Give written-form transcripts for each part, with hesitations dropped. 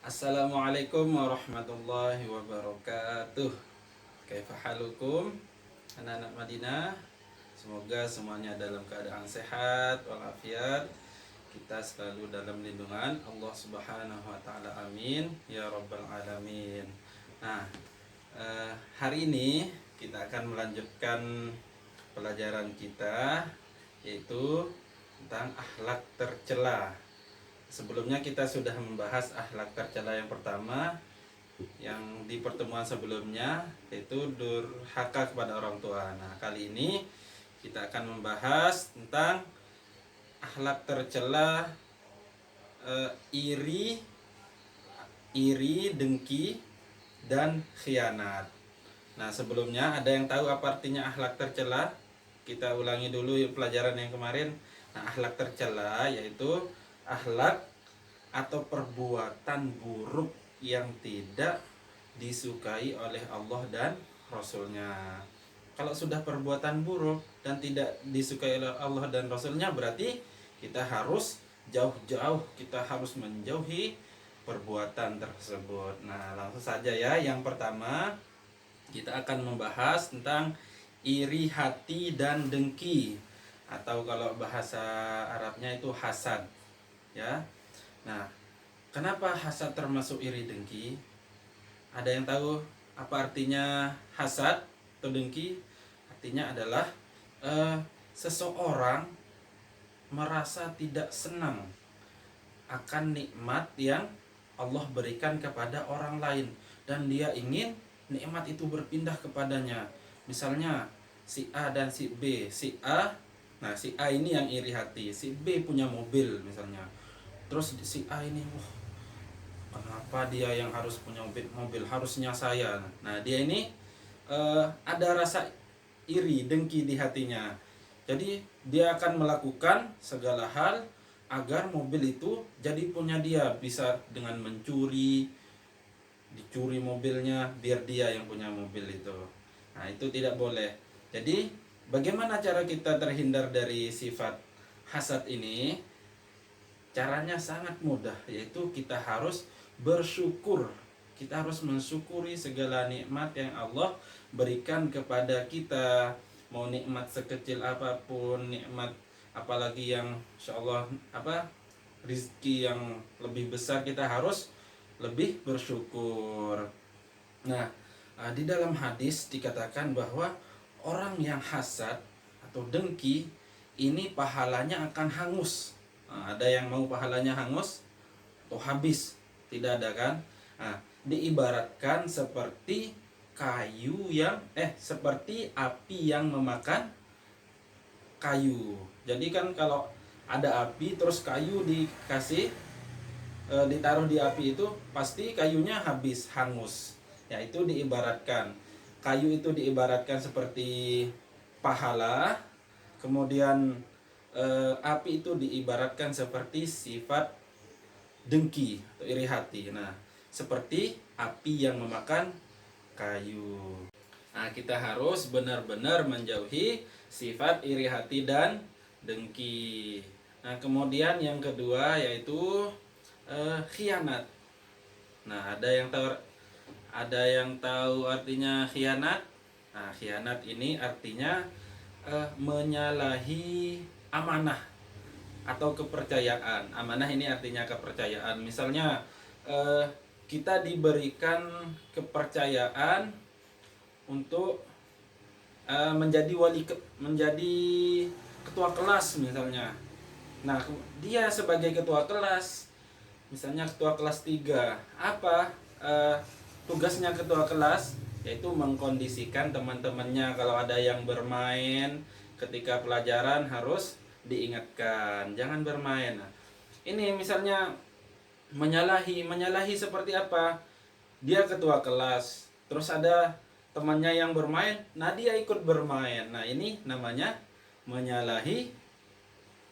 Assalamualaikum warahmatullahi wabarakatuh. Kaifa halukum anak-anak Madinah? Semoga semuanya dalam keadaan sehat walafiat. Kita selalu dalam lindungan Allah Subhanahu wa taala. Amin ya rabbal alamin. Nah, hari ini kita akan melanjutkan pelajaran kita, yaitu tentang akhlak tercela. Sebelumnya kita sudah membahas akhlak tercela yang pertama yang di pertemuan sebelumnya, yaitu durhaka kepada orang tua. Nah, kali ini kita akan membahas tentang akhlak tercela, iri, dengki, dan khianat. Nah, sebelumnya ada yang tahu apa artinya akhlak tercela? Kita ulangi dulu pelajaran yang kemarin. Nah, akhlak tercela yaitu akhlak atau perbuatan buruk yang tidak disukai oleh Allah dan Rasulnya. Kalau sudah perbuatan buruk dan tidak disukai oleh Allah dan Rasulnya, berarti kita harus jauh-jauh, kita harus menjauhi perbuatan tersebut. Nah, langsung saja ya. Yang pertama, kita akan membahas tentang iri hati dan dengki, atau kalau bahasa Arabnya itu hasad, ya. Nah, kenapa hasad termasuk iri dengki? Ada yang tahu apa artinya hasad atau dengki? Artinya adalah seseorang merasa tidak senang akan nikmat yang Allah berikan kepada orang lain, dan dia ingin nikmat itu berpindah kepadanya. Misalnya si A dan si B. Si A, nah si A ini yang iri hati, si B punya mobil misalnya. Terus si A ini, wah, kenapa dia yang harus punya mobil, harusnya saya. Nah, dia ini ada rasa iri, dengki di hatinya. Jadi dia akan melakukan segala hal agar mobil itu jadi punya dia, bisa dengan mencuri, dicuri mobilnya biar dia yang punya mobil itu. Nah, itu tidak boleh. Jadi bagaimana cara kita terhindar dari sifat hasad ini? Caranya sangat mudah, yaitu kita harus bersyukur. Kita harus mensyukuri segala nikmat yang Allah berikan kepada kita. Mau nikmat sekecil apapun, nikmat apalagi yang insyaallah rizki yang lebih besar, kita harus lebih bersyukur. Nah, di dalam hadis dikatakan bahwa orang yang hasad atau dengki ini pahalanya akan hangus. Nah, ada yang mau pahalanya hangus atau habis? Tidak ada kan? Nah, diibaratkan seperti seperti api yang memakan kayu. Jadi kan kalau ada api terus kayu ditaruh di api, itu pasti kayunya habis, hangus. Ya, itu diibaratkan. Kayu itu diibaratkan seperti pahala, kemudian api itu diibaratkan seperti sifat dengki atau iri hati. Nah, seperti api yang memakan kayu. Nah, kita harus benar-benar menjauhi sifat iri hati dan dengki. Nah, kemudian yang kedua yaitu khianat. Nah, ada yang tahu artinya khianat? Nah, khianat ini artinya menyalahi amanah atau kepercayaan. Amanah ini artinya kepercayaan. Misalnya kita diberikan kepercayaan untuk menjadi ketua kelas misalnya. Nah, dia sebagai ketua kelas, misalnya ketua kelas 3, apa tugasnya ketua kelas? Yaitu mengkondisikan teman-temannya. Kalau ada yang bermain ketika pelajaran harus diingatkan, jangan bermain. Nah, ini misalnya menyalahi seperti apa? Dia ketua kelas, terus ada temannya yang bermain, nah dia ikut bermain. Nah, ini namanya menyalahi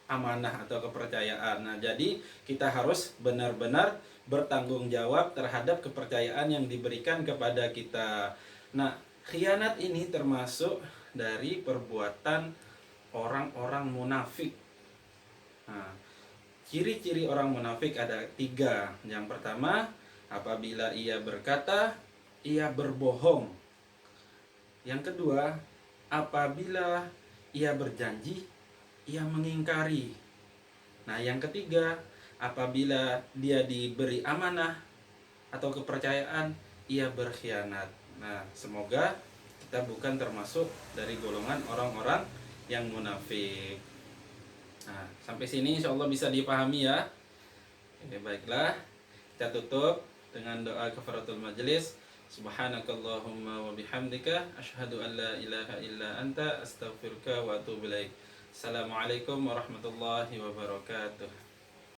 amanah atau kepercayaan. Nah, jadi kita harus benar-benar bertanggung jawab terhadap kepercayaan yang diberikan kepada kita. Nah, khianat ini termasuk dari perbuatan orang-orang munafik. Nah, ciri-ciri orang munafik ada 3. Yang pertama, Apabila ia berkata, ia berbohong. Yang kedua, apabila ia berjanji, ia mengingkari. Nah, yang ketiga, apabila dia diberi amanah atau kepercayaan, ia berkhianat. Nah, semoga kita bukan termasuk dari golongan orang-orang yang munafik. Nah, sampai sini insya Allah bisa dipahami ya. Oke, baiklah. Kita tutup dengan doa kafaratul majelis. Subhanakallahumma wa bihamdika asyhadu an la ilaha illa anta astaghfiruka wa atubu ilaik. Assalamualaikum warahmatullahi wabarakatuh.